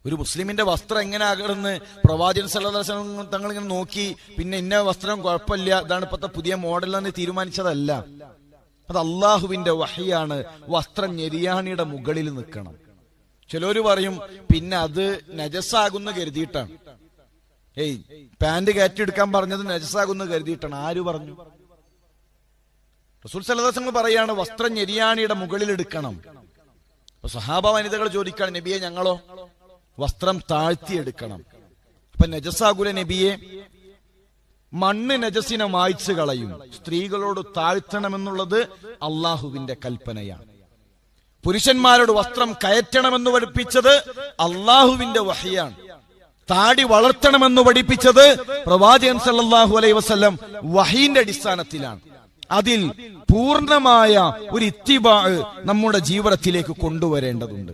ഒരു മുസ്ലിമിന്റെ വസ്ത്രം എങ്ങനെ ആകണമെന്ന് പ്രവാചകൻ സല്ലല്ലാഹു അലൈഹി വസല്ലം തങ്ങൾ ഇങ്ങനെ നോക്കി പിന്നെ ഇന്ന വസ്ത്രം കുഴപ്പമില്ല, ഇതാണ് ഇപ്പോഴത്തെ പുതിയ മോഡലെന്ന് തീരുമാനിച്ചതല്ല. അത് അള്ളാഹുവിന്റെ വഹയാണ്. വസ്ത്രം ഞെരിയാണിയുടെ മുകളിൽ നിൽക്കണം. ചിലര് പറയും പിന്നെ അത് നജസാകുന്ന കരുതിയിട്ടാണ്. പാന്റ് കയറ്റിയെടുക്കാൻ പറഞ്ഞത് നജസാകുന്ന കരുതിയിട്ടാണ്. ആര് പറഞ്ഞു? റസൂൽ സല്ലല്ലാഹു അലൈഹി വസല്ലം പറയാണ് വസ്ത്രം ഞെരിയാണിയുടെ മുകളിൽ എടുക്കണം. അപ്പൊ സ്വഹാബ വനിതകൾ ചോദിക്കാണ്, നബിയെ ഞങ്ങളോ? വസ്ത്രം താഴ്ത്തിയെടുക്കണം. അപ്പൊ നജസാകുല നബിയെ? മണ്ണ് നജസിനെ മായ്ച്ചു കളയും. സ്ത്രീകളോട് താഴ്ത്തണമെന്നുള്ളത് അള്ളാഹുവിന്റെ കൽപ്പനയാണ്. പുരുഷന്മാരോട് വസ്ത്രം കയറ്റണമെന്ന് പഠിപ്പിച്ചത് അള്ളാഹുവിന്റെ വഹയാണ്. താടി വളർത്തണമെന്ന് പഠിപ്പിച്ചത് പ്രവാചകൻ സല്ലല്ലാഹു അലൈഹി വസല്ലം വഹീന്റെ അടിസ്ഥാനത്തിലാണ്. അതിൽ പൂർണ്ണമായ ഒരു ഇത്തിബാഅ് നമ്മുടെ ജീവിതത്തിലേക്ക് കൊണ്ടുവരേണ്ടതുണ്ട്.